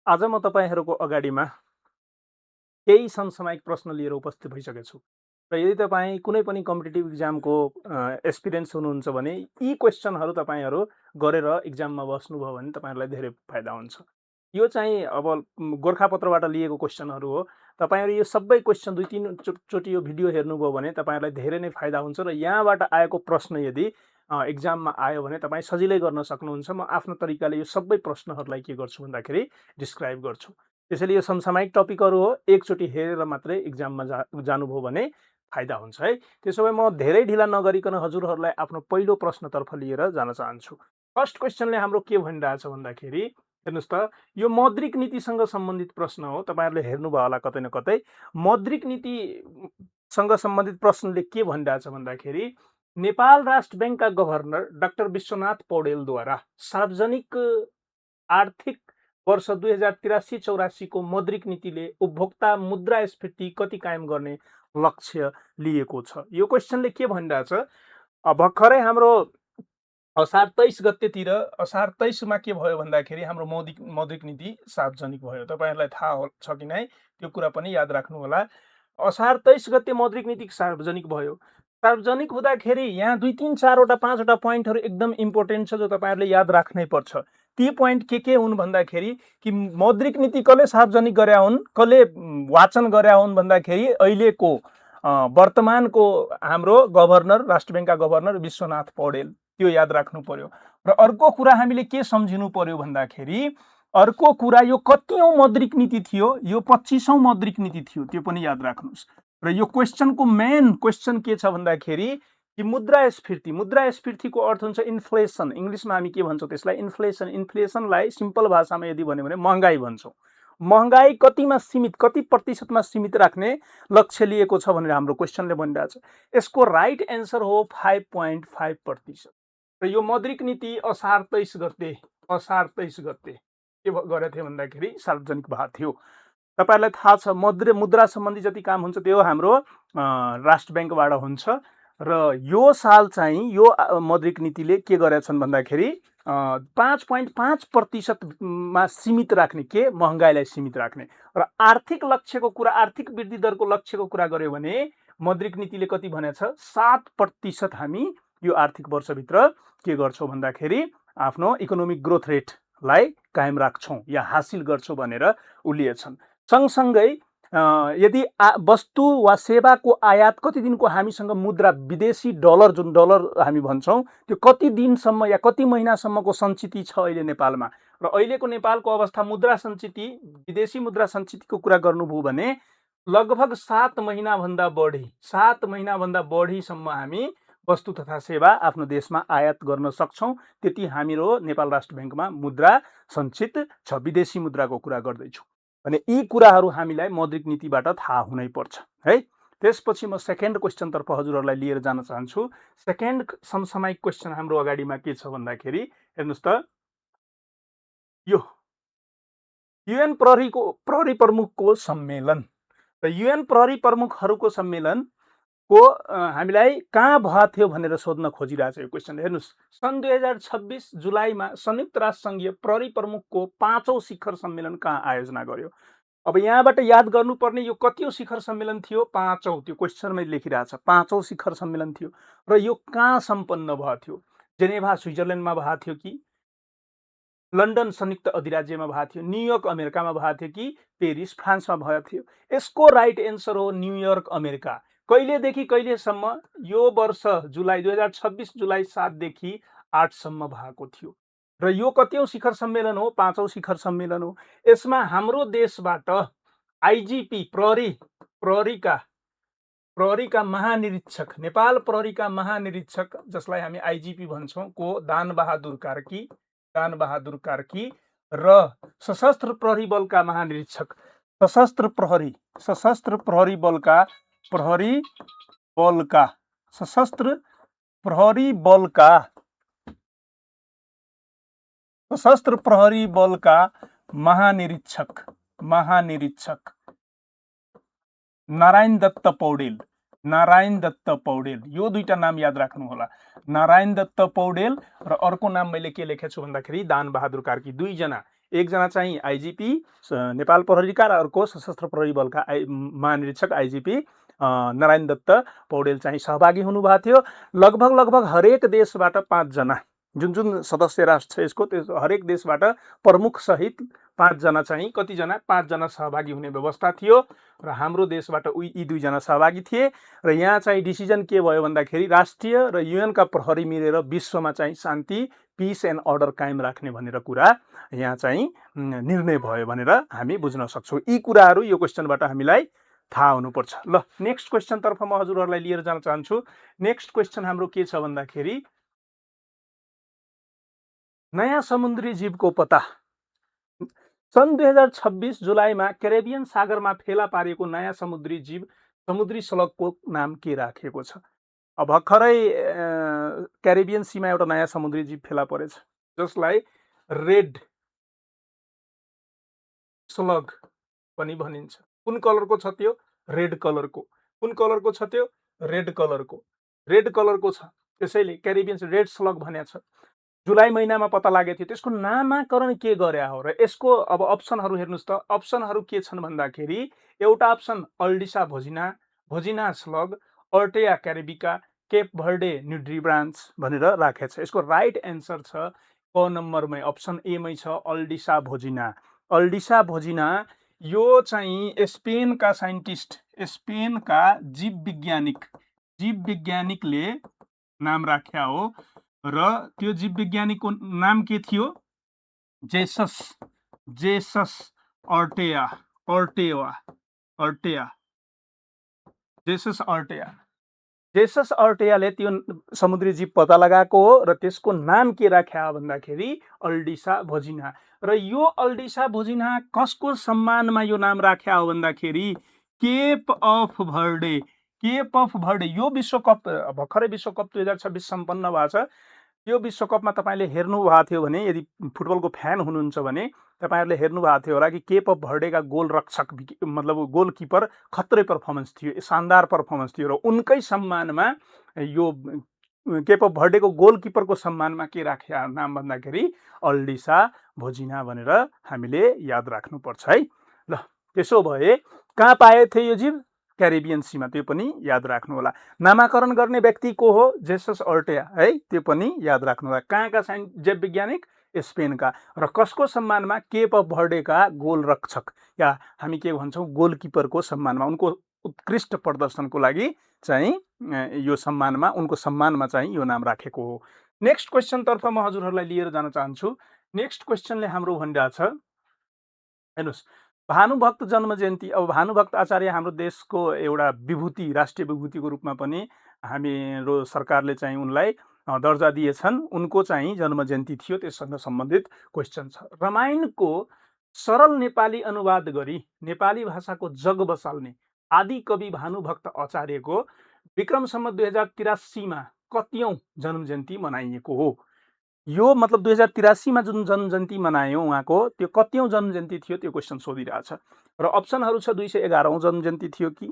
आज म तपाईहरूको अगाडिमा केही समसामयिक प्रश्न लिएर उपस्थित भइसकेको छु र यदि तपाईँ कुनै पनि कम्पिटिटिभ इक्जामको एक्सपिरियन्स हुनुहुन्छ भने यी क्वेसनहरू तपाईँहरू गरेर इक्जाममा बस्नुभयो भने तपाईँहरूलाई धेरै फाइदा हुन्छ। यो चाहिँ अब गोर्खापत्रबाट लिएको क्वेसनहरू हो। तपाईँहरू यो सबै क्वेसन 2-3 चोटि यो भिडियो हेर्नुभयो भने तपाईँहरूलाई धेरै नै फाइदा हुन्छ र यहाँबाट आएको प्रश्न यदि इक्जाममा आयो भने तपाईँ सजिलै गर्न सक्नुहुन्छ। म आफ्नो तरिकाले यो सबै प्रश्नहरूलाई के गर्छु भन्दाखेरि डिस्क्राइब गर्छु। त्यसैले यो समसामयिक टपिकहरू हो, एकचोटि हेरेर मात्रै इक्जाममा जानुभयो भने फाइदा हुन्छ है। त्यसो भए म धेरै ढिला नगरिकन हजुरहरूलाई आफ्नो पहिलो प्रश्नतर्फ लिएर जान चाहन्छु। फर्स्ट क्वेसनले हाम्रो के भनिरहेछ भन्दाखेरि हेर्नुहोस् त, यो मौद्रिक नीतिसँग सम्बन्धित प्रश्न हो। तपाईँहरूले हेर्नुभयो होला कतै न कतै। मौद्रिक नीतिसँग सम्बन्धित प्रश्नले के भनिरहेछ भन्दाखेरि नेपाल राष्ट्र बैंकका गभर्नर डाक्टर विश्वनाथ पौडेलद्वारा सार्वजनिक आर्थिक वर्ष 2083-84 को मौद्रिक नीतिले उपभोक्ता मुद्रास्फीति कति कायम गर्ने लक्ष्य लिएको छ। यो क्वेसनले के भनिरहेछ, भर्खरै हाम्रो असार 23 गतेतिर असार 23 मा के भयो भन्दाखेरि हाम्रो मौद्रिक नीति सार्वजनिक भयो। तपाईहरुलाई थाहा छ कि नै त्यो कुरा पनि याद राख्नु होला। असार 23 गते मौद्रिक नीति सार्वजनिक भयो। सार्वजनिक हुँदाखेरि यहाँ 2 3 4 वटा 5 वटा पोइन्टहरु एकदम इम्पोर्टेन्ट छ जो तपाईहरुले याद राख्नै पर्छ। ती पोइन्ट के हुन् भन्दाखेरि कि मौद्रिक नीति कसले सार्वजनिक गरे हुन्, कसले वाचन गरे हुन् भन्दाखेरि अहिलेको वर्तमानको हाम्रो गभर्नर, राष्ट्र बैंकका गभर्नर विश्वनाथ पौडेल, त्यो याद राख्नु पर्यो। र अर्को कुरा हामीले के सम्झिनु पर्यो भन्दाखेरि अर्को कुरा यो कतिऔं मौद्रिक नीति थियो, यो 25औं मौद्रिक नीति थियो, त्यो पनि याद राख्नुस्। र यो क्वेसनको मेन क्वेसन के छ भन्दाखेरि कि मुद्रास्फीतिको अर्थ हुन्छ इन्फ्लेसन। इंग्लिशमा हामी के भन्छौं त्यसलाई, इन्फ्लेसन। इन्फ्लेसनलाई सिम्पल भाषामा यदि भन्यो भने महँगाई भन्छौं। महँगाई कतिमा सीमित, कति प्रतिशतमा सीमित राख्ने लक्ष्य लिएको छ भनेर हाम्रो क्वेसनले भनिरहेछ। यसको राइट एन्सर हो 5.5%। र यो मौद्रिक नीति असार 23 गते के गरेको थियो भन्दाखेरि सार्वजनिक भएको थियो। तपाईहरुलाई थाहा छ मुद्रा सम्बन्धी जति काम हुन्छ त्यो हाम्रो राष्ट्र बैंकबाट हुन्छ। र यो साल चाहिँ यो मौद्रिक नीतिले के गरेछन् भन्दाखेरि 5.5% मा सीमित राख्ने, के महँगाईलाई सीमित राख्ने। र आर्थिक लक्ष्यको कुरा, आर्थिक वृद्धि दरको लक्ष्यको कुरा गर्यो भने मौद्रिक नीतिले कति भनेछ, 7% हामी यो आर्थिक वर्षभित्र के गर्छौं भन्दाखेरि आफ्नो इकोनोमिक ग्रोथ रेटलाई कायम राख्छौं या हासिल गर्छौं भनेर उल्लिएछन्। सँगसँगै यदि वस्तु वा सेवाको आयात कति दिनको हामीसँग मुद्रा, विदेशी डलर, जुन डलर हामी भन्छौं, त्यो कति दिनसम्म या कति महिनासम्मको सञ्चित छ अहिले नेपालमा। र अहिलेको नेपालको अवस्था मुद्रा सञ्चित, विदेशी मुद्रा सञ्चितको कुरा गर्नुभयो भने लगभग 7 महिना भन्दा बढीसम्म हामी वस्तु तथा सेवा आफ्नो देशमा आयात गर्न सक्छौं। त्यति हाम्रो नेपाल राष्ट्र बैंकमा मुद्रा सञ्चित छ। विदेशी मुद्राको कुरा गर्दैछु भने यी कुराहरू हामीलाई मौद्रिक नीतिबाट थाहा हुनै पर्छ है। त्यसपछि म सेकेन्ड क्वेसन तर्फ हजुरहरूलाई लिएर जान चाहन्छु। सेकेन्ड समसामयिक क्वेसन हाम्रो अगाडिमा के छ भन्दाखेरि हेर्नुस् त, यो युएन प्रहरी प्रमुखको सम्मेलन र युएन प्रहरी प्रमुखहरूको सम्मेलन को हामीलाई कहाँ भएको थियो भनेर सोध्न खोजिरहेछ यो क्वेसन। हेर्नुस्, सन् 2026 जुलाईमा संयुक्त राष्ट्र संघीय प्रहरी प्रमुखको 5औं शिखर सम्मेलन कहाँ आयोजना गर्यो। अब यहाँबाट याद गर्नुपर्ने यो कतिऔं शिखर सम्मेलन थियो, 5औं। त्यो क्वेसनमै लेखिरहेछ 5औं शिखर सम्मेलन थियो। र यो कहाँ सम्पन्न भएको थियो, जेनेभा स्विजरल्यान्डमा भएको थियो कि लन्डन संयुक्त अधिराज्यमा भएको थियो, न्युयोर्क अमेरिकामा भएको थियो कि पेरिस फ्रान्समा भएको थियो। यसको राइट एन्सर हो न्युयोर्क अमेरिका। कहिलेदेखि कहिलेसम्म, यो वर्ष जुलाई 2026 जुलाई 7 देखि 8 सम्म भएको थियो। र यो कतिऔं शिखर सम्मेलन हो, 5औं शिखर सम्मेलन हो। यसमा हाम्रो देशबाट आईजीपी प्रहरीका महानिरीक्षक, नेपाल प्रहरीका महानिरीक्षक जसलाई हामी आईजीपी भन्छौं को दान बहादुर कार्की र सशस्त्र प्रहरी बलका महानिरीक्षक, सशस्त्र प्रहरी बलका महानिरीक्षक नारायण दत्त पौडेल, यो दुईटा नाम याद राख्नु होला। नारायण दत्त पौडेल र अर्को नाम मैले के लेखेछु भन्दाखेरि दान बहादुर कार्की। दुईजना एकजना चाहिँ आइजिपी नेपाल प्रहरीका र अर्को सशस्त्र प्रहरी बलका महानिरीक्षक आइजिपी नारायण दत्त पौडेल चाहिँ सहभागी हुनुभएको थियो। लगभग हरेक देशबाट 5 जना जुन सदस्य राष्ट्र छ यसको त्यो हरेक देशबाट प्रमुख सहित 5 जना चाहिँ कतिजना 5 जना सहभागी हुने व्यवस्था थियो र हाम्रो देशबाट यी 2 जना सहभागी थिए। र यहाँ चाहिँ डिसिजन के भयो भन्दाखेरि राष्ट्रिय र युएनका प्रहरी मिलेर विश्वमा चाहिँ शान्ति पिस एन्ड अर्डर कायम राख्ने भनेर कुरा यहाँ चाहिँ निर्णय भयो भनेर हामी बुझ्न सक्छौँ। यी कुराहरू यो क्वेसनबाट हामीलाई थाहा हुनुपर्छ। ल नेक्स्ट क्वेसनतर्फ म हजुरहरूलाई लिएर जान चाहन्छु। नेक्स्ट क्वेसन हाम्रो के छ भन्दाखेरि नयाँ समुद्री जीवको पत्ता। सन् 2026 जुलाईमा क्यारेबियन सागरमा फेला पारेको नयाँ समुद्री जीव समुद्री स्लगको नाम के राखिएको छ? अब भर्खरै क्यारेबियन सीमा एउटा नयाँ समुद्री जीव फेला परेछ जसलाई रेड स्लग पनि भनिन्छ। कुन कलरको छ त्यो? रेड कलरको। कुन कलरको छ त्यो? रेड कलरको। रेड कलरको छ, त्यसैले क्यारेबियन रेड स्लग भनेको छ। जुलाई महिनामा पत्ता लागेको थियो। त्यसको नामाकरण के गरे हो र यसको अब अप्सनहरू हेर्नुस् त। अप्सनहरू के छन् भन्दाखेरि एउटा अप्सन अल्डिसा भोजिना, भोजिना स्लग, अर्टेया क्यारेबिका, केप भर्डे न्युड्रिब्रान्च भनेर राखेको छ। यसको राइट एन्सर छ क नम्बरमै, अप्सन ए मै छ अल्डिसा भोजिना। अल्डिसा भोजिना यो चाहिँ स्पेनका साइन्टिस्ट, स्पेनका जीव वैज्ञानिकले नाम राख्या हो र त्यो जीव वैज्ञानिकको नाम के थियो? जेसस अर्टेया। जेसस अर्टेयाले त्यो समुद्री जीव पत्ता लगाएको हो र त्यसको नाम के राख्या भन्दाखेरि अल्डिसा भोजिना। र यो अल्डिसा भोजिना कसको सम्मानमा यो नाम राख्या हो भन्दाखेरि केप अफ भर्डे। केप अफ भर्डे यो विश्वकप भर्खरै विश्वकप 2026 सम्पन्न भएको छ। यो विश्वकपमा तपाईँले हेर्नु भएको थियो भने, यदि फुटबलको फ्यान हुनुहुन्छ भने तपाईँहरूले हेर्नु भएको थियो होला कि केप अफ भर्डेका गोलरक्षक मतलब गोलकिपर खत्रै पर्फर्मेन्स थियो, शानदार पर्फर्मेन्स थियो र उनकै सम्मानमा यो केप अफ भर्डेको गोलकिपरको सम्मानमा के राख्या नाम भन्दाखेरि अल्डिसा भोजिना भनेर हामीले याद राख्नुपर्छ है। ल त्यसो भए कहाँ पाए थिए यो जीव? क्यारेबियन सीमा, त्यो पनि याद राख्नु होला। नामाकरण गर्ने व्यक्ति को हो? जेसस अर्टेया है, त्यो पनि याद राख्नु होला। कहाँका जीव वैज्ञानिक? स्पेनका। र कसको सम्मानमा? केप अफ भर्डेका गोलरक्षक या हामी के भन्छौँ गोलकिपरको सम्मानमा, उनको उत्कृष्ट प्रदर्शनको लागि चाहिँ यो सम्मानमा, उनको सम्मानमा चाहिँ यो नाम राखेको हो। नेक्स्ट क्वेसनतर्फ म हजुरहरूलाई लिएर जान चाहन्छु। नेक्स्ट क्वेसनले हाम्रो भनिरहेछ, हेर्नुहोस्, भानुभक्त जन्म जयन्ती। अब भानुभक्त आचार्य हाम्रो देशको एउटा विभूति, राष्ट्रिय विभूतिको रूपमा पनि हाम्रो सरकारले चाहिँ उनलाई दर्जा दिएछन्। उनको चाहिँ जन्म जयन्ती थियो, त्यससँग सम्बन्धित क्वेसन छ। रामायणको सरल नेपाली अनुवाद गरी नेपाली भाषाको जग बसाल्ने आदि कवि भानुभक्त आचार्यको विक्रम सम्वत 2083मा कतिऔं जन्म जयन्ती मनाइएको हो? यो मतलब 2083मा जुन जन्म जयन्ती मनायो उहाँको, त्यो कतिऔं जन्म जयन्ती थियो त्यो क्वेसन सोधिरहेछ। र अप्सनहरू छ 211औं जन्म जयन्ती थियो कि,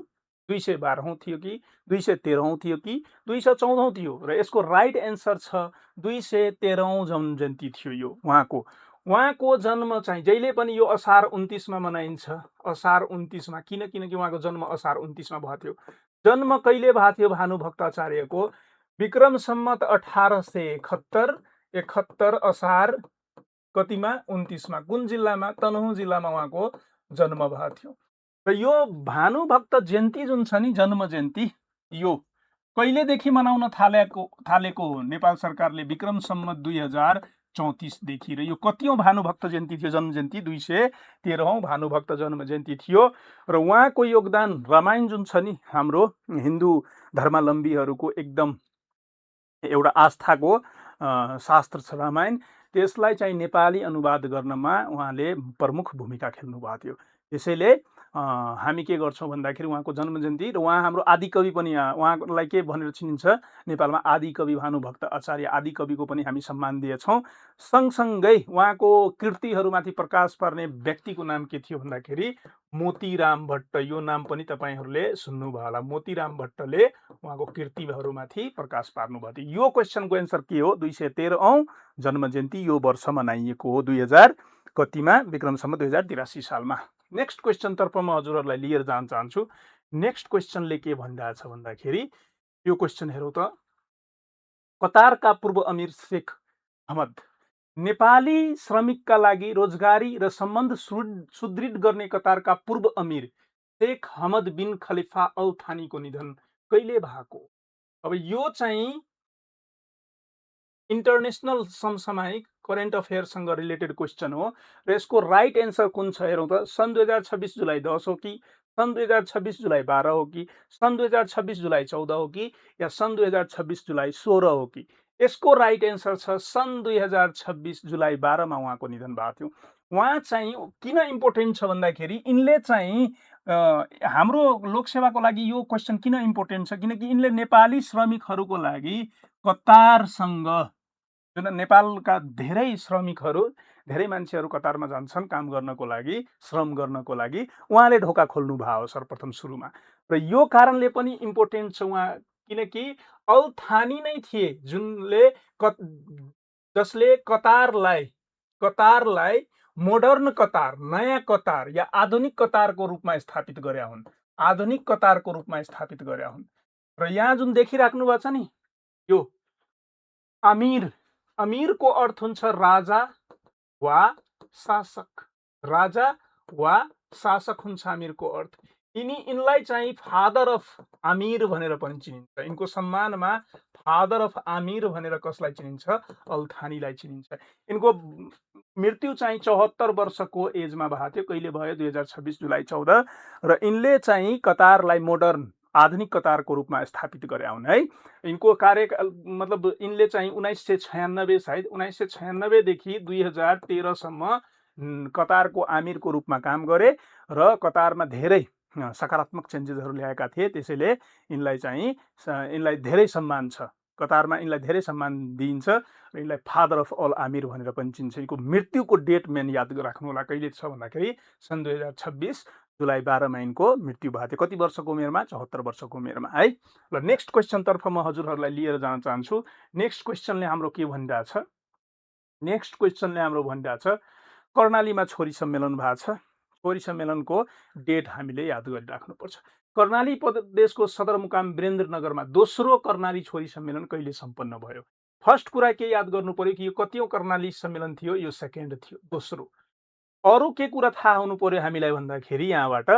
212औं थियो कि, 213औं थियो कि, 214औं थियो। र यसको राइट एन्सर छ 213औं जन्म जयन्ती थियो यो उहाँको जन्म चाहिँ जहिले पनि यो असार 29मा मनाइन्छ। असार 29मा किनकि उहाँको जन्म असार 29मा भएको थियो। जन्म कहिले भएको थियो भानुभक्त आचार्यको? विक्रम सम्वत 1871 असार कतिमा? 29मा। कुन जिल्लामा? तनहुँ जिल्लामा उहाँको जन्म भएको थियो। र यो भानुभक्त जयन्ती जुन छ नि, जन्म जयन्ती, यो कहिलेदेखि मनाउन थालेको हो नेपाल सरकारले? विक्रम सम्वत 2034 देखि। र यो कतिऔं भानुभक्त जयन्ती थियो? जन्म जयन्ती 213औं भानुभक्त जन्म जयन्ती थियो। र उहाँको योगदान रामायण जुन छ नि, हाम्रो हिन्दू धर्मावलम्बीहरूको एकदम एउटा आस्थाको शास्त्र छ रामायण, त्यसलाई चाहिँ नेपाली अनुवाद गर्नमा उहाँले प्रमुख भूमिका खेल्नु भएको थियो। त्यसैले हामी के गर्छौँ भन्दाखेरि उहाँको जन्मजयन्ती र उहाँ हाम्रो आदिकवि पनि उहाँलाई के भनेर चिनिन्छ नेपालमा आदिकवि भानुभक्त आचार्य आदिकविको पनि हामी सम्मान दिएछौँ। सँगसँगै उहाँको कृतिहरूमाथि प्रकाश पार्ने व्यक्तिको नाम के थियो भन्दाखेरि मोतीराम भट्ट। यो नाम पनि तपाईँहरूले सुन्नुभयो होला। मोतीराम भट्टले उहाँको कृतिहरूमाथि प्रकाश पार्नुभएको थियो। यो क्वेसनको एन्सर के हो? 213औं जन्मजयन्ती यो वर्ष मनाइएको हो 2000 कतिमा? विक्रम सम्वत 2083 सालमा। नेक्स्ट क्वेसनतर्फ म हजुरहरूलाई लिएर जान चाहन्छु। नेक्स्ट क्वेसनले के भनिरहेछ भन्दाखेरि यो क्वेसन हेरौँ त। कतारका पूर्व अमिर शेख अहमद नेपाली श्रमिकका लागि रोजगारी र सम्बन्ध सुदृढ गर्ने कतारका पूर्व अमिर शेख हमद बिन खलिफा अल थानीको निधन कहिले भएको? अब यो चाहिँ इन्टरनेसनल समसामयिक करेन्ट अफेयरसँग रिलेटेड क्वेसन हो र यसको राइट एन्सर कुन छ हेरौँ त। सन् 2026 जुलाई 10 हो कि, सन् 2026 जुलाई 12 हो कि, सन् 2026 जुलाई 14 हो कि, या सन् 2026 जुलाई 16 हो कि? यसको राइट एन्सर छ सन् 2026 जुलाई 12 मा उहाँको निधन भएको थियो। उहाँ चाहिँ किन इम्पोर्टेन्ट छ भन्दाखेरि यिनले चाहिँ हाम्रो लोकसेवाको लागि यो क्वेसन किन इम्पोर्टेन्ट छ किनकि यिनले नेपाली श्रमिकहरूको लागि कतारसँग, जुन नेपालका धेरै श्रमिकहरू, धेरै मान्छेहरू कतारमा जान्छन् काम गर्नको लागि, श्रम गर्नको लागि, उहाँले ढोका खोल्नु भयो सर्वप्रथम सुरुमा। र यो कारणले पनि इम्पोर्टेन्ट छ उहाँ, किनकि अल थानी नै थिए जसले कतारलाई मोडर्न कतार, नयाँ कतार या आधुनिक कतारको रूपमा स्थापित गरे हुन्, आधुनिक कतारको रूपमा स्थापित गरे हुन्। र यहाँ जुन देखिराख्नु भएको छ नि यो अमीर, अमीरको अर्थ हुन्छ राजा वा शासक, राजा वा शासक हुन्छ अमीरको अर्थ। यिनलाई चाहिँ फादर अफ आमिर भनेर पनि चिनिन्छ। यिनको सम्मानमा फादर अफ आमिर भनेर कसलाई चिनिन्छ? अल थानीलाई चिनिन्छ। यिनको मृत्यु चाहिँ 74 वर्षको एजमा भएको थियो। कहिले भयो? 2026 जुलाई 14। र यिनले चाहिँ कतारलाई मोडर्न, आधुनिक कतारको रूपमा स्थापित गरे हुन् है। यिनको कार्यकाल मतलब यिनले चाहिँ 1996 सायद 1996 देखि 2013 सम्म कतारको आमिरको रूपमा काम गरे र कतारमा धेरै सकारात्मक चेन्जेसहरू ल्याएका थिए। त्यसैले यिनलाई धेरै सम्मान छ। कतारमा यिनलाई धेरै सम्मान दिइन्छ र यिनलाई फादर अफ अल आमिर भनेर पनि चिन्छ। यिनको मृत्युको डेट मेन याद राख्नु होला, कहिले छ भन्दाखेरि सन् 2026 जुलाई 12 मा यिनको मृत्यु भएको थियो। कति वर्षको उमेरमा? 74 वर्षको उमेरमा है। ल नेक्स्ट क्वेसनतर्फ म हजुरहरूलाई लिएर जान चाहन्छु। नेक्स्ट क्वेसनले हाम्रो के भनिरहेछ? नेक्स्ट क्वेसनले हाम्रो भनिरहेछ कर्णालीमा छोरी सम्मेलन भएको छ। छोरी सम्मेलनको डेट हामीले याद गरिराख्नुपर्छ। कर्णाली प्रदेशको सदरमुकाम वीरेन्द्रनगरमा दोस्रो कर्णाली छोरी सम्मेलन कहिले सम्पन्न भयो? फर्स्ट कुरा के याद गर्नु पर्यो कि यो कतिौं कर्णाली सम्मेलन थियो? यो सेकेन्ड थियो। दोस्रो अरू के कुरा थाहा हुनु पर्यो हामीलाई भन्दाखेरि यहाँबाट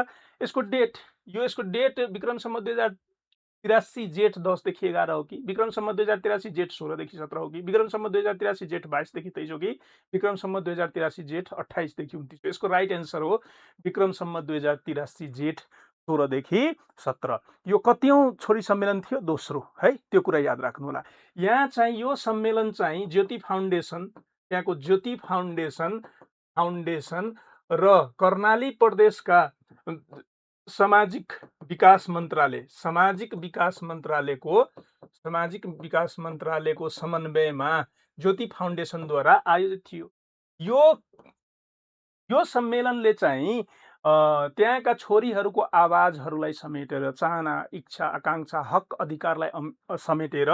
यसको डेट विक्रम सम्वत 2083 जेठ 10 देखि 11 हो कि, विक्रम सम्वत 2083 जेठ 16 देखि 17 हो कि, विक्रम सम्वत 2083 जेठ 22 देखि 23 हो कि, विक्रम सम्वत 2083 जेठ 28 देखि 29 हो? यसको राइट एन्सर हो विक्रम सम्वत 2083 जेठ 16 देखि 17। यो कतिौं छोरी सम्मेलन थियो? दोस्रो है। त्यो कुरा याद राख्नु होला। यहाँ चाहिँ यो सम्मेलन चाहिँ ज्योति फाउन्डेसन, त्यहाँको ज्योति फाउन्डेसन र कर्णाली प्रदेशका सामाजिक विकास मन्त्रालयको समन्वयमा ज्योति फाउन्डेसनद्वारा आयोजित थियो। यो सम्मेलनले चाहिँ त्यहाँका छोरीहरूको आवाजहरूलाई समेटेर, चाहना, इच्छा, आकांक्षा, हक, अधिकारलाई समेटेर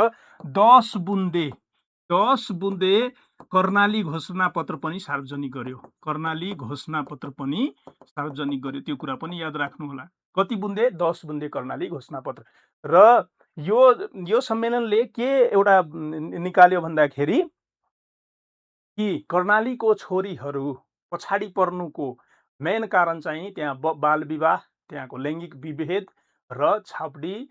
10 बुन्दे कर्णाली घोषणा पत्र पनि सार्वजनिक गर्यो। कर्णाली घोषणा पत्र पनि सार्वजनिक गर्यो। त्यो कुरा पनि याद राख्नु होला। कति बुन्दे? 10 बुन्दे कर्णाली घोषणा पत्र। र यो सम्मेलनले के एउटा निकाल्यो भन्दाखेरि कि कर्णालीको छोरीहरू पछाडि पर्नुको मेन कारण चाहिँ त्यहाँ बाल विवाह, त्यहाँको लैङ्गिक विभेद र छाउडी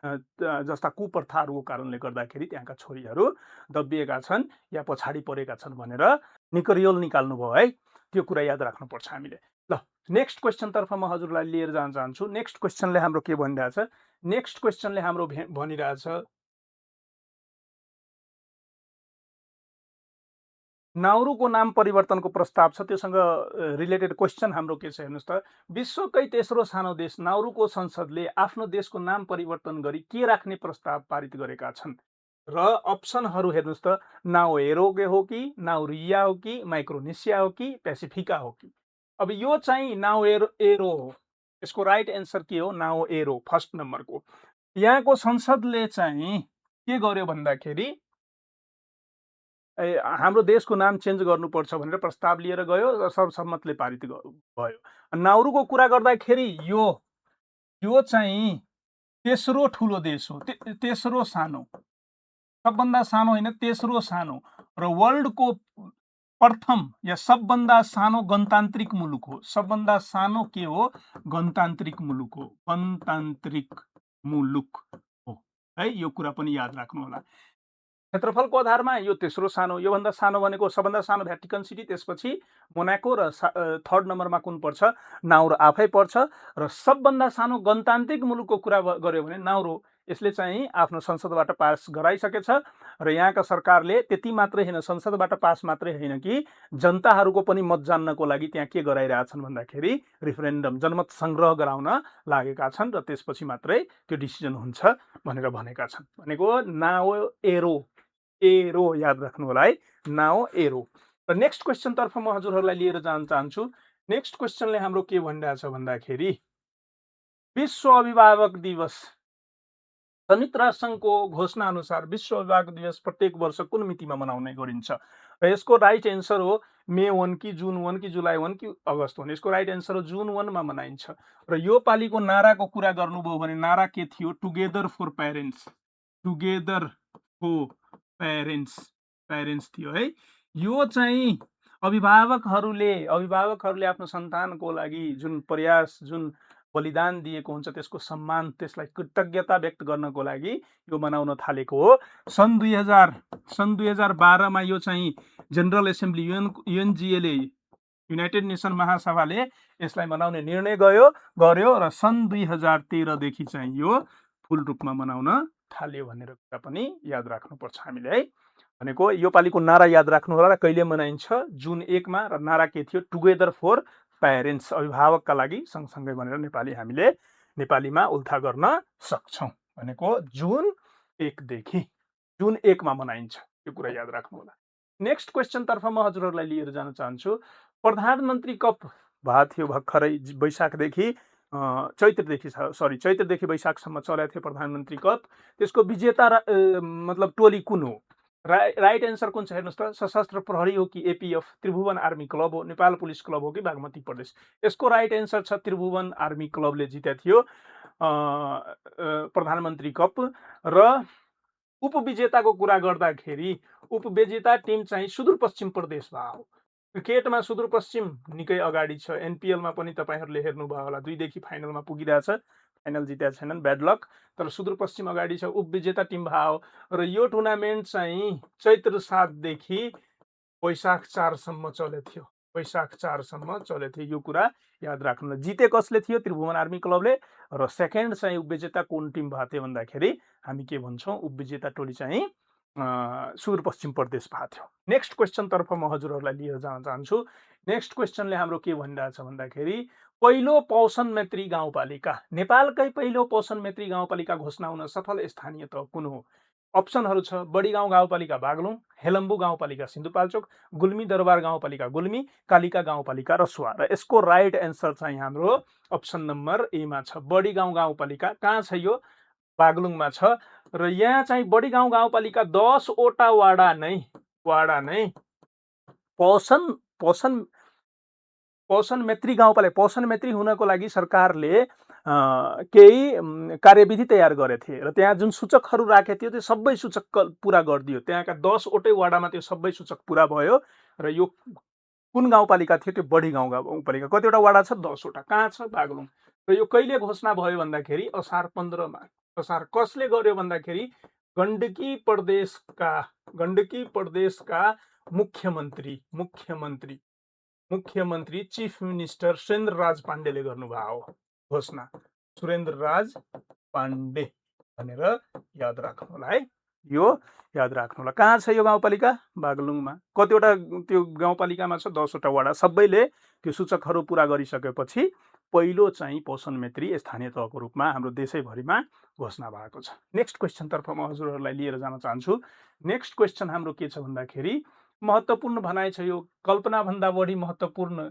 जस्ता कुप्रथाहरूको कारणले गर्दाखेरि त्यहाँका छोरीहरू दबिएका छन् या पछाडि परेका छन् भनेर निकरियोल निकाल्नु भयो है। त्यो कुरा याद राख्नुपर्छ हामीले। ल नेक्स्ट क्वेसनतर्फ म हजुरलाई लिएर जान चाहन्छु। नेक्स्ट क्वेसनले हाम्रो के भनिरहेछ? नेक्स्ट क्वेसनले हाम्रो भनिरहेछ नाउरुको नाम परिवर्तनको प्रस्ताव छ, त्योसँग रिलेटेड क्वेसन हाम्रो के छ हेर्नुहोस् त। विश्वकै तेस्रो सानो देश नाउरुको संसदले आफ्नो देशको नाम परिवर्तन गरी के राख्ने प्रस्ताव पारित गरेका छन् र अप्सनहरू हेर्नुहोस् त, नाउएरो हो कि, नाउरिया हो कि, माइक्रोनेसिया हो कि, पेसिफिका हो कि। अब यो चाहिँ नाउएरो हो, यसको राइट एन्सर के हो, नाउएरो फर्स्ट नम्बरको। यहाँको संसदले चाहिँ के गर्यो भन्दाखेरि हाम्रो देशको नाम चेन्ज गर्नुपर्छ भनेर प्रस्ताव लिएर गयो र सर्वसम्मतले पारित भयो। नाउरुको कुरा गर्दाखेरि यो चाहिँ तेस्रो ठुलो देश हो, तेस्रो सानो, सबभन्दा सानो होइन, तेस्रो सानो र वर्ल्डको प्रथम या सबभन्दा सानो गणतान्त्रिक मुलुक हो। सबभन्दा सानो के हो, गणतान्त्रिक मुलुक हो, गणतान्त्रिक मुलुक हो है, यो कुरा पनि याद राख्नु होला। क्षेत्रफलको आधारमा यो तेस्रो सानो, योभन्दा सानो भनेको सबभन्दा सानो भ्याटिकन सिटी, त्यसपछि मोनाको र थर्ड नम्बरमा कुन पर्छ, नाउरो आफै पर्छ। र सबभन्दा सानो गणतान्त्रिक मुलुकको कुरा गर्यो भने नाउरो, यसले चाहिँ आफ्नो संसदबाट पास गराइसकेछ र यहाँका सरकारले त्यति मात्रै होइन, संसदबाट पास मात्रै होइन कि जनताहरूको पनि मत जान्नको लागि त्यहाँ के गराइरहेछन् भन्दाखेरि रिफरेन्डम, जनमत संग्रह गराउन लागेका छन् र त्यसपछि मात्रै त्यो डिसिजन हुन्छ भनेर भनेका छन्। भनेको नाउएरो याद राख्नु होला है, नाउएरो। र नेक्स्ट क्वेसनतर्फ म हजुरहरूलाई लिएर जान चाहन्छु। नेक्स्ट क्वेसनले हाम्रो के भनिरहेछ भन्दाखेरि विश्व अभिभावक दिवस, संयुक्त राष्ट्रसङ्घको घोषणा अनुसार विश्व अभिभावक दिवस प्रत्येक वर्ष कुन मितिमा मनाउने गरिन्छ र यसको राइट एन्सर हो मे 1 कि जुन 1 कि जुलाई 1 कि अगस्त 1। यसको राइट एन्सर हो जुन 1 मा मनाइन्छ। र यो पालिको नाराको कुरा गर्नुभयो भने नारा के थियो, together for parents, together for parents थियो है। यो चाहिँ अभिभावकहरूले आफ्नो सन्तानको लागि जुन प्रयास, जुन बलिदान दिएको हुन्छ त्यसको सम्मान, त्यसलाई कृतज्ञता व्यक्त गर्नको लागि यो मनाउन थालेको हो। सन् 2012 मा यो चाहिँ जनरल एसेम्ब्ली युएनजिएले, युनाइटेड नेसन महासभाले यसलाई मनाउने निर्णय गर्यो र सन् 2013 देखि चाहिँ यो फुल रूपमा मनाउन थाल्यो भनेर कुरा पनि याद राख्नुपर्छ हामीले है। भनेको यो पालिको नारा याद राख्नु होला र कहिले मनाइन्छ, जुन 1 मा, र नारा के थियो, टुगेदर फर प्यारेन्ट्स, अभिभावकका लागि सँगसँगै भनेर हामीले नेपालीमा उल्था गर्न सक्छौँ। भनेको जुन 1 देखि जुन 1 मा मनाइन्छ, यो कुरा याद राख्नु होला। नेक्स्ट क्वेसनतर्फ म हजुरहरूलाई लिएर जान चाहन्छु। प्रधानमन्त्री कप भएको थियो भर्खरै, चैत्रदेखि वैशाखसम्म चलेको थियो प्रधानमन्त्री कप। त्यसको विजेता मतलब टोली कुन हो? राइट एन्सर कुन छ हेर्नुहोस् त, सशस्त्र प्रहरी हो कि एपीएफ, त्रिभुवन आर्मी क्लब हो, नेपाल पुलिस क्लब हो कि बागमती प्रदेश? यसको राइट एन्सर छ त्रिभुवन आर्मी क्लबले जितेको थियो प्रधानमन्त्री कप। र उपविजेताको कुरा गर्दाखेरि उपविजेता टिम चाहिँ सुदूरपश्चिम प्रदेश भयो। क्रिकेटमा सुदूरपश्चिम निकै अगाडि छ, एनपिएलमा पनि तपाईँहरूले हेर्नुभयो होला, 2 देखि फाइनलमा पुगिरहेछ, फाइनल जितेका छैनन्, ब्याड लक, तर सुदूरपश्चिम अगाडि छ, उपविजेता टिम भयो। र यो टुर्नामेन्ट चाहिँ चैत्र 7 देखि वैशाख 4 सम्म चलेको थियो, वैशाख 4 सम्म चलेको थियो, यो कुरा याद राख्नु। जिते कसले थियो? त्रिभुवन आर्मी क्लबले। र सेकेन्ड चाहिँ उपविजेता कुन टिम भएको थियो भन्दाखेरि हामी के भन्छौँ, उपविजेता टोली चाहिँ सुदूरपश्चिम प्रदेश भएको थियो। नेक्स्ट क्वेसनतर्फ म हजुरहरूलाई लिएर जान चाहन्छु। नेक्स्ट क्वेसनले हाम्रो के भनिरहेछ भन्दाखेरि पहिलो पौषण मैत्री गाउँपालिका, नेपालकै पहिलो पौषण मैत्री गाउँपालिका घोषणा हुन सफल स्थानीय तह कुन हो? अप्सनहरू छ, बडीगाउँ गाउँपालिका बागलुङ, हेलम्बु गाउँपालिका सिन्धुपाल्चोक, गुल्मी दरबार गाउँपालिका गुल्मी, कालिका गाउँपालिका रसुवा। र यसको राइट एन्सर चाहिँ हाम्रो अप्सन नम्बर ए मा छ, बडीगाउँ गाउँपालिका। कहाँ छ यो? बागलुङमा छ। र यहाँ चाहिँ बडीगाउँ गाउँपालिका 10 वटा वाडा नै पौषण मैत्री गाउँपालिका, पौषण मैत्री हुनको लागि सरकारले केही कार्यविधि तयार गरेको थिए र त्यहाँ जुन सूचकहरू राखेको थियो त्यो सबै सूचक पुरा गरिदियो। त्यहाँका 10 वटै वाडामा त्यो सबै सूचक पुरा भयो। र यो कुन गाउँपालिका थियो? त्यो बडीगाउँ गाउँपालिका। कतिवटा वाडा छ? 10 वटा। कहाँ छ? बागलुङ। र यो कहिले घोषणा भयो भन्दाखेरि असार 15 मा। असार कसले गर्यो भन्दाखेरि गण्डकी प्रदेशका मुख्यमन्त्री चिफ मिनिस्टर सुरेन्द्रराज पाण्डेले गर्नुभयो घोषणा, सुरेन्द्रराज पाण्डे भनेर याद राख्नु होला है। यो याद राख्नु होला। कहाँ छ यो गाउँपालिका? बागलुङमा। कतिवटा त्यो गाउँपालिकामा छ? 10 वटा वडा। सबैले त्यो सूचकहरू पुरा गरिसकेपछि पहिलो चाहिँ पोषण मेत्री स्थानीय तहको रूपमा हाम्रो देशैभरिमा घोषणा भएको छ। नेक्स्ट क्वेसनतर्फ म हजुरहरूलाई लिएर जान चाहन्छु। नेक्स्ट क्वेसन हाम्रो के छ भन्दाखेरि महत्त्वपूर्ण भनाइ छ यो कल्पनाभन्दा बढी महत्त्वपूर्ण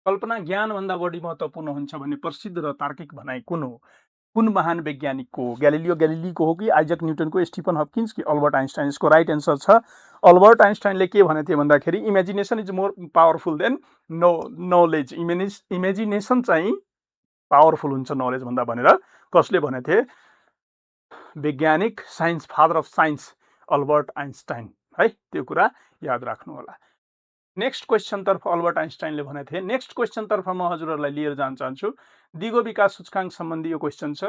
कल्पना ज्ञानभन्दा बढी महत्त्वपूर्ण हुन्छ भन्ने प्रसिद्ध र तार्किक भनाइ कुन हो? कुन महान वैज्ञानिकको हो? ग्यालिलियो ग्यालिलीको हो कि आइजक न्युटनको, स्टिफन हपकिन्स कि अल्बर्ट आइन्स्टाइन? यसको राइट एन्सर छ अल्बर्ट आइन्स्टाइनले के भनेथे भन्दाखेरि imagination is more powerful than knowledge. Imagination चाहिँ पावरफुल हुन्छ नलेज भन्दा भनेर कसले भनेथे? वैज्ञानिक, science father of science Albert Einstein है। त्यो कुरा याद राख्नु होला। नेक्स्ट क्वेसनतर्फ अल्बर्ट आइन्स्टाइनले भनेको थिए। नेक्स्ट क्वेसनतर्फ म हजुरहरूलाई लिएर जान चाहन्छु। दिगो विकास सूचकाङ्क सम्बन्धी यो क्वेसन छ।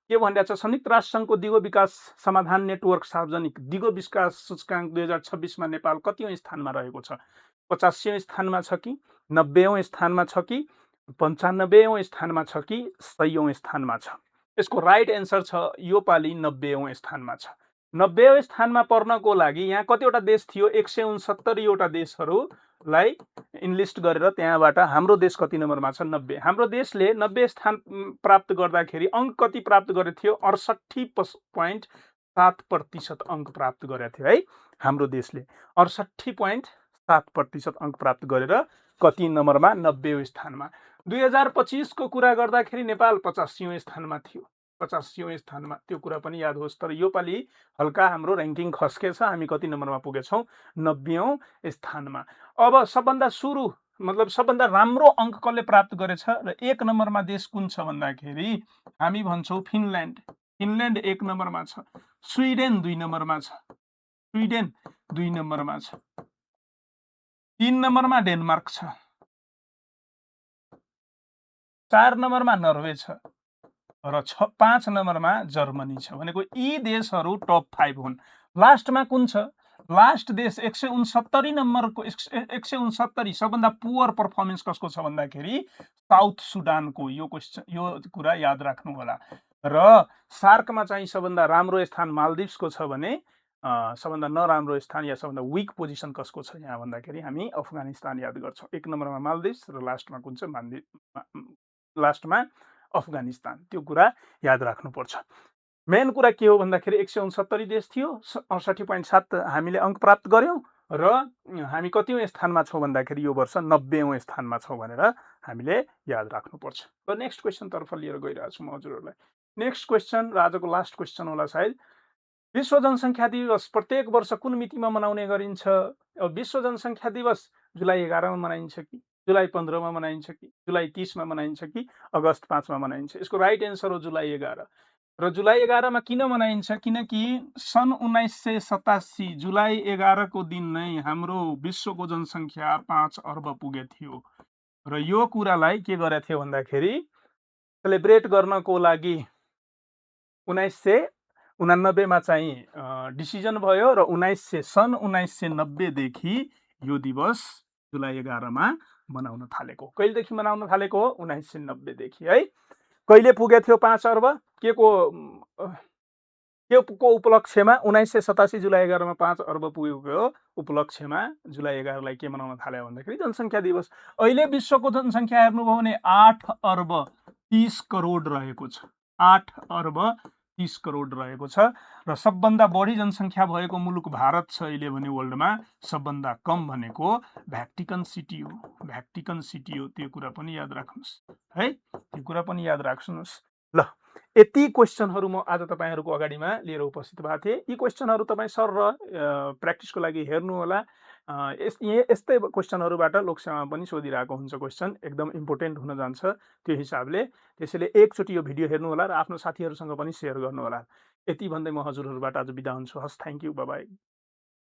के भनिरहेको छ? संयुक्त राष्ट्रसङ्घको दिगो विकास समाधान नेटवर्क सार्वजनिक दिगो विकास सूचकाङ्क 2026 मा नेपाल कतिौं स्थानमा रहेको छ? 85औं स्थानमा छ कि 90औं स्थानमा छ कि 95औं स्थानमा छ कि 100औं स्थानमा छ? यसको राइट एन्सर छ यो पालि 90औं स्थानमा छ। 90औं स्थानमा पर्नको लागि यहाँ कतिवटा देश थियो? 169 वटा देशहरूलाई इन्लिस्ट गरेर त्यहाँबाट हाम्रो देश कति नम्बरमा छ? 90। हाम्रो देशले 90 स्थान प्राप्त गर्दाखेरि अङ्क कति प्राप्त गरेको थियो? 68.7% अङ्क प्राप्त गरेको थियो है। हाम्रो देशले 68.7% अङ्क प्राप्त गरेर कति नम्बरमा? 90औं स्थानमा। 2025 को कुरा गर्दाखेरि नेपाल 85औं स्थानमा थियो। 85औं स्थानमा, त्यो कुरा पनि याद होस्। तर यो पालि हल्का हाम्रो र्याङ्किङ खस्केछ। हामी कति नम्बरमा पुगेछौँ? 90औं स्थानमा। अब सबभन्दा सुरु मतलब सबभन्दा राम्रो अङ्क कसले प्राप्त गरेछ र 1 नम्बरमा देश कुन छ भन्दाखेरि हामी भन्छौँ फिनल्यान्ड। फिनल्यान्ड 1 नम्बरमा छ। स्विडेन 2 नम्बरमा छ। स्विडेन 2 नम्बरमा छ। 3 नम्बरमा डेनमार्क छ। 4 नम्बरमा नर्वे छ र 5 नम्बरमा जर्मनी छ। भनेको यी देशहरू टप 5 हुन्। लास्टमा कुन छ? लास्ट देश 169 नम्बरको 169 सबभन्दा पुअर पर्फर्मेन्स कसको छ भन्दाखेरि साउथ सुडानको। यो कुरा याद राख्नु होला। र सार्कमा चाहिँ सबभन्दा राम्रो स्थान मालदिभ्सको छ भने सबभन्दा नराम्रो स्थान या सबभन्दा विक पोजिसन कसको छ यहाँ भन्दाखेरि हामी अफगानिस्तान याद गर्छौँ। 1 नम्बरमा मालदिभ्स र लास्टमा कुन छ? लास्टमा अफगानिस्तान। त्यो कुरा याद राख्नुपर्छ। मेन कुरा के हो भन्दाखेरि 169 देश थियो, 68.7 हामीले अङ्क प्राप्त गर्यौँ र हामी कतिौं स्थानमा छौँ भन्दाखेरि यो वर्ष 90औं स्थानमा छौँ भनेर हामीले याद राख्नुपर्छ। र नेक्स्ट क्वेसनतर्फ लिएर गइरहेको छु म हजुरहरूलाई। नेक्स्ट क्वेसन र आजको लास्ट क्वेसन होला सायद। विश्व जनसङ्ख्या दिवस प्रत्येक वर्ष कुन मितिमा मनाउने गरिन्छ? विश्व जनसङ्ख्या दिवस जुलाई 11 मा मनाइन्छ कि जुलाई 15 मा मनाइन्छ कि जुलाई 30 मा मनाइन्छ कि अगस्त 5 मा मनाइन्छ? यसको राइट एन्सर हो जुलाई 11। र जुलाई 11 मा किन मनाइन्छ? किनकि सन् 1987 जुलाई 11 को दिन नै हाम्रो विश्वको जनसङ्ख्या 5 अर्ब पुगेको थियो। र यो कुरालाई के गरेको थियो भन्दाखेरि सेलिब्रेट गर्नको लागि 1989 मा चाहिँ डिसिजन भयो र सन् 1990 देखि यो दिवस जुलाई 11 मा मनाउन थालेको। कहिलेदेखि मनाउन थालेको हो? 1990 देखि है। कहिले पुगेको थियो 5 अर्ब? के को उपलक्ष्यमा? 1987 जुलाई 11 मा 5 अर्ब पुगेको उपलक्ष्यमा जुलाई 11 लाई के मनाउन थाल्यो भन्दाखेरि जनसङ्ख्या दिवस। अहिले विश्वको जनसङ्ख्या हेर्नुभयो भने 8 अर्ब 30 करोड रहेको छ। 8 अर्ब 30 करोड रहेको छ र सबभन्दा बढी जनसङ्ख्या भएको मुलुक भारत छ अहिले भने वर्ल्डमा। सबभन्दा कम भनेको भ्याटिकन सिटी हो। भ्याटिकन सिटी हो। त्यो कुरा पनि याद राख्नुहोस् है। त्यो कुरा पनि याद राख्नुहोस्। ल, यति क्वेसनहरू म आज तपाईँहरूको अगाडिमा लिएर उपस्थित भएको थिएँ। यी क्वेसनहरू तपाईँ सर र प्र्याक्टिसको लागि हेर्नु होला। यस्तै क्वेसनहरूबाट लोकसेवामा पनि सोधिरहेको हुन्छ क्वेसन, एकदम इम्पोर्टेन्ट हुन जान्छ त्यो हिसाबले। त्यसैले एकचोटि यो भिडियो हेर्नु होला र आफ्नो साथीहरूसँग पनि सेयर गर्नु होला। यति भन्दै म हजुरहरूबाट आज बिदा हुन्छु। हस्, थ्याङ्क यू, बाइ बाइ।